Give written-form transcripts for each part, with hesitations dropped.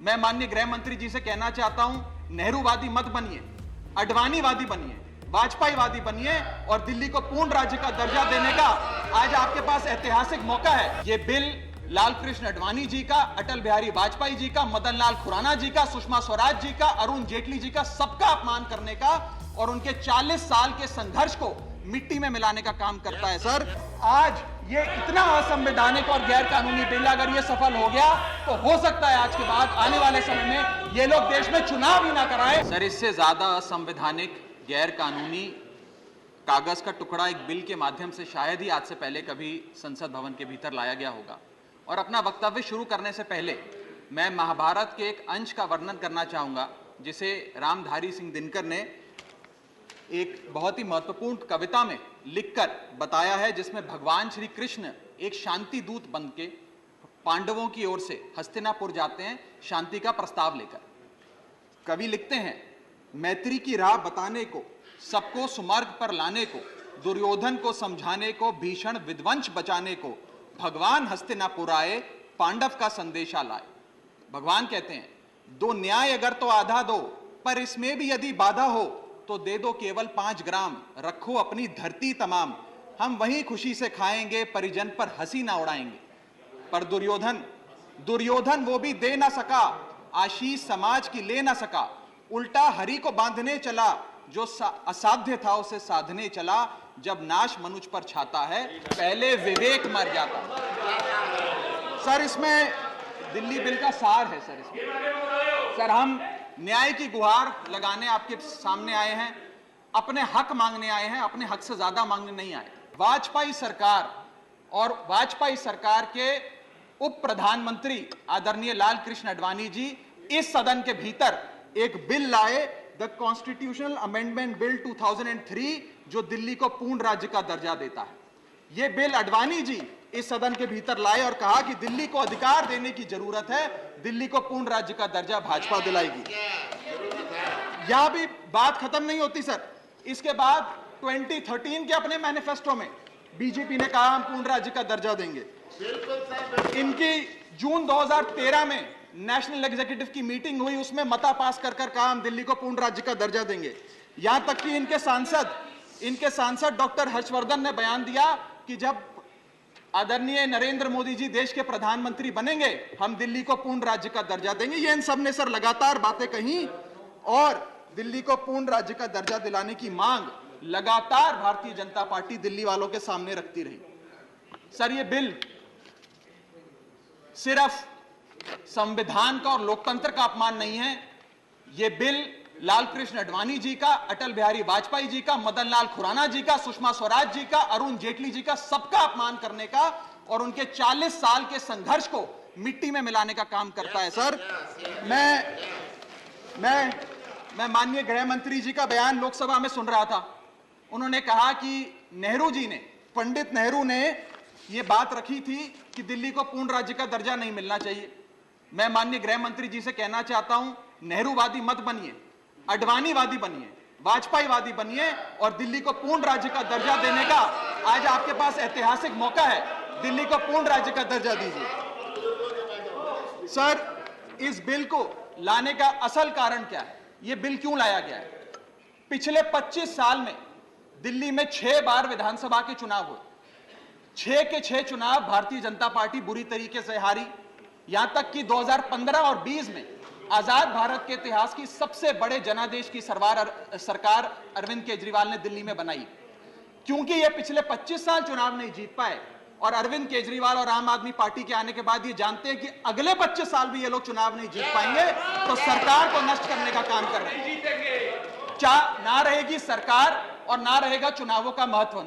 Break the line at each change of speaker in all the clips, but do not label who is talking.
मैं माननीय गृह मंत्री जी से कहना चाहता हूं, नेहरूवादी मत बनिए, अडवाणीवादी बनिए, वाजपेयीवादी बनिए और दिल्ली को पूर्ण राज्य का दर्जा देने का आज आपके पास ऐतिहासिक मौका है। ये बिल लाल कृष्ण आडवाणी जी का, अटल बिहारी वाजपेयी जी का, मदन लाल खुराना जी का, सुषमा स्वराज जी का, अरुण जेटली जी का, सबका अपमान करने का और उनके 40 साल के संघर्ष को मिट्टी में मिलाने का काम करता है। सर, आज ये इतना असंवैधानिक और गैर कानूनी बिल अगर ये सफल हो गया तो हो सकता है आज के बाद आने वाले समय में ये लोग देश में चुनाव ही ना कराएं। सर, इससे ज्यादा असंवैधानिक, गैर कानूनी कागज का टुकड़ा एक बिल के माध्यम से शायद ही आज से पहले कभी संसद भवन के भीतर लाया गया होगा। और अपना वक्तव्य शुरू करने से पहले मैं महाभारत के एक अंश का वर्णन करना चाहूंगा जिसे रामधारी सिंह दिनकर ने एक बहुत ही महत्वपूर्ण कविता में लिखकर बताया है, जिसमें भगवान श्री कृष्ण एक शांति दूत बन के पांडवों की ओर से हस्तिनापुर जाते हैं शांति का प्रस्ताव लेकर। कवि लिखते हैं, मैत्री की राह बताने को, सबको सुमार्ग पर लाने को, दुर्योधन को समझाने को, भीषण विध्वंस बचाने को, भगवान हस्तिनापुर आए, पांडव का संदेशा लाए। भगवान कहते हैं, दो न्याय अगर तो आधा दो, पर इसमें भी यदि बाधा हो तो दे दो केवल 5 ग्राम, रखो अपनी धरती तमाम, हम वहीं खुशी से खाएंगे, परिजन पर हंसी ना उड़ाएंगे। पर दुर्योधन वो भी दे ना सका, आशीष समाज की ले ना सका, उल्टा हरि को बांधने चला, जो असाध्य था उसे साधने चला, जब नाश मनुष्य पर छाता है, पहले विवेक मर जाता। सर, इसमें दिल्ली बिल का सार है। सर, हम न्याय की गुहार लगाने आपके सामने आए हैं, अपने हक मांगने आए हैं, अपने हक से ज्यादा मांगने नहीं आए। वाजपेयी सरकार और वाजपेयी सरकार के उप प्रधानमंत्री आदरणीय लाल कृष्ण आडवाणी जी इस सदन के भीतर एक बिल लाए, द कॉन्स्टिट्यूशनल अमेंडमेंट बिल 2003, जो दिल्ली को पूर्ण राज्य का दर्जा देता है। यह बिल आडवाणी जी इस सदन के भीतर लाए और कहा कि दिल्ली को अधिकार देने की जरूरत है, दिल्ली को पूर्ण राज्य का दर्जा भाजपा दिलाएगी। यहां भी बात खत्म नहीं होती सर। इसके बाद 2013 के अपने मैनिफेस्टो में बीजेपी ने कहा हम पूर्ण राज्य का दर्जा देंगे। इनकी जून 2013 में नेशनल एग्जीक्यूटिव की मीटिंग हुई, उसमें मता पास कर कहा हम दिल्ली को पूर्ण राज्य का दर्जा देंगे। यहां तक कि इनके सांसद डॉक्टर हर्षवर्धन ने बयान दिया कि जब आदरणीय नरेंद्र मोदी जी देश के प्रधानमंत्री बनेंगे हम दिल्ली को पूर्ण राज्य का दर्जा देंगे। ये इन सब ने सर लगातार बातें कही और दिल्ली को पूर्ण राज्य का दर्जा दिलाने की मांग लगातार भारतीय जनता पार्टी दिल्ली वालों के सामने रखती रही। सर, ये बिल सिर्फ संविधान का और लोकतंत्र का अपमान नहीं है, ये बिल लाल कृष्ण आडवाणी जी का, अटल बिहारी वाजपेयी जी का, मदन लाल खुराना जी का, सुषमा स्वराज जी का, अरुण जेटली जी का, सबका अपमान करने का और उनके 40 साल के संघर्ष को मिट्टी में मिलाने का काम करता है। सर, मैं माननीय गृह मंत्री जी का बयान लोकसभा में सुन रहा था। उन्होंने कहा कि नेहरू जी ने, पंडित नेहरू ने यह बात रखी थी कि दिल्ली को पूर्ण राज्य का दर्जा नहीं मिलना चाहिए। मैं माननीय गृह मंत्री जी से कहना चाहता हूं, नेहरूवादी मत बनिए, अडवाणीवादी बनिए, वाजपेयीवादी बनिए और दिल्ली को पूर्ण राज्य का दर्जा देने का आज आपके पास ऐतिहासिक मौका है। दिल्ली को पूर्ण राज्य का दर्जा दीजिए। सर, इस बिल को लाने का असल कारण क्या है? यह बिल क्यों लाया गया है? पिछले 25 साल में दिल्ली में 6 बार विधानसभा के चुनाव हुए। 6 के 6 चुनाव भारतीय जनता पार्टी बुरी तरीके से हारी। यहां तक कि 2015 और 20 में आजाद भारत के इतिहास की सबसे बड़े जनादेश की सरकार अरविंद केजरीवाल ने दिल्ली में बनाई। क्योंकि ये पिछले 25 साल चुनाव नहीं जीत पाए और अरविंद केजरीवाल और आम आदमी पार्टी के आने के बाद ये जानते हैं कि अगले 25 साल भी ये लोग चुनाव नहीं जीत पाएंगे, तो सरकार को नष्ट करने का काम कर रहे हैं। ना रहेगी सरकार और ना रहेगा चुनावों का महत्व,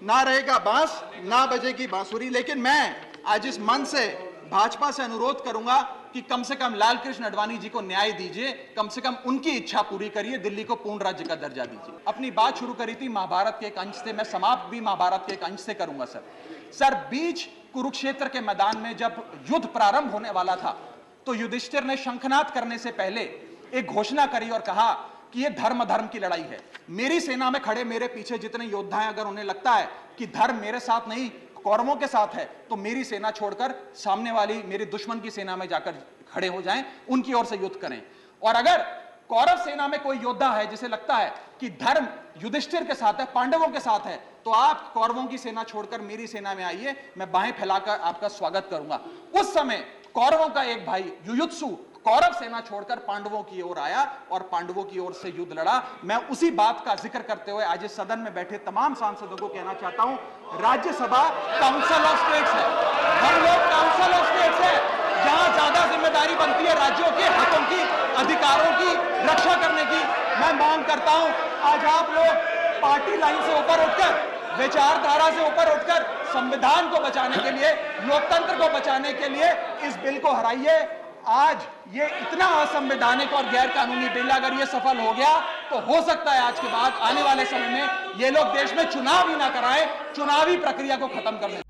ना रहेगा बांस, ना बजेगी बांसुरी। लेकिन मैं आज इस मंच से भाजपा से अनुरोध करूंगा कि कम से कम लाल कृष्ण आडवाणी जी को न्याय दीजिए, कम से कम उनकी इच्छा पूरी करिए, दिल्ली को पूर्ण राज्य का दर्जा दीजिए। अपनी बात शुरू करी थी महाभारत के एक अंश से, मैं समाप्त भी महाभारत के एक अंश से करूंगा। सर, बीच कुरुक्षेत्र के मैदान में जब युद्ध प्रारंभ होने वाला था तो युधिष्ठिर ने शंखनाद करने से पहले एक घोषणा करी और कहा कि यह धर्म की लड़ाई है। मेरी सेना में खड़े मेरे पीछे जितने योद्धा हैं, अगर उन्हें लगता है कि धर्म मेरे साथ नहीं कौरवों के साथ है, तो मेरी सेना छोड़कर सामने वाली मेरे दुश्मन की सेना में जाकर खड़े हो जाएं, उनकी ओर से युद्ध करें। और अगर कौरव सेना में कोई योद्धा है जिसे लगता है कि धर्म युधिष्ठिर के साथ है, पांडवों के साथ है, तो आप कौरवों की सेना छोड़कर मेरी सेना में आइए, मैं बाहें फैलाकर आपका स्वागत करूंगा। उस समय कौरवों का एक भाई युयुत्सु कौरव सेना छोड़कर पांडवों की ओर आया और पांडवों की ओर से युद्ध लड़ा। मैं उसी बात का जिक्र करते हुए आज इस सदन में बैठे तमाम सांसदों को कहना चाहता हूं, राज्यसभा काउंसिल ऑफ स्टेट्स है, हम लोग काउंसिल ऑफ स्टेट्स है, जहां ज्यादा जिम्मेदारी बनती है राज्यों के हितों की, अधिकारों की रक्षा करने की। मैं मांग करता हूं, आज आप लोग पार्टी लाइन से ऊपर उठकर, विचारधारा से ऊपर उठकर संविधान को बचाने के लिए, लोकतंत्र को बचाने के लिए इस बिल को हराइए। आज ये इतना असंवैधानिक और गैर कानूनी बिल अगर ये सफल हो गया तो हो सकता है आज के बाद आने वाले समय में ये लोग देश में चुनाव ही ना कराएं, चुनावी प्रक्रिया को खत्म कर दें।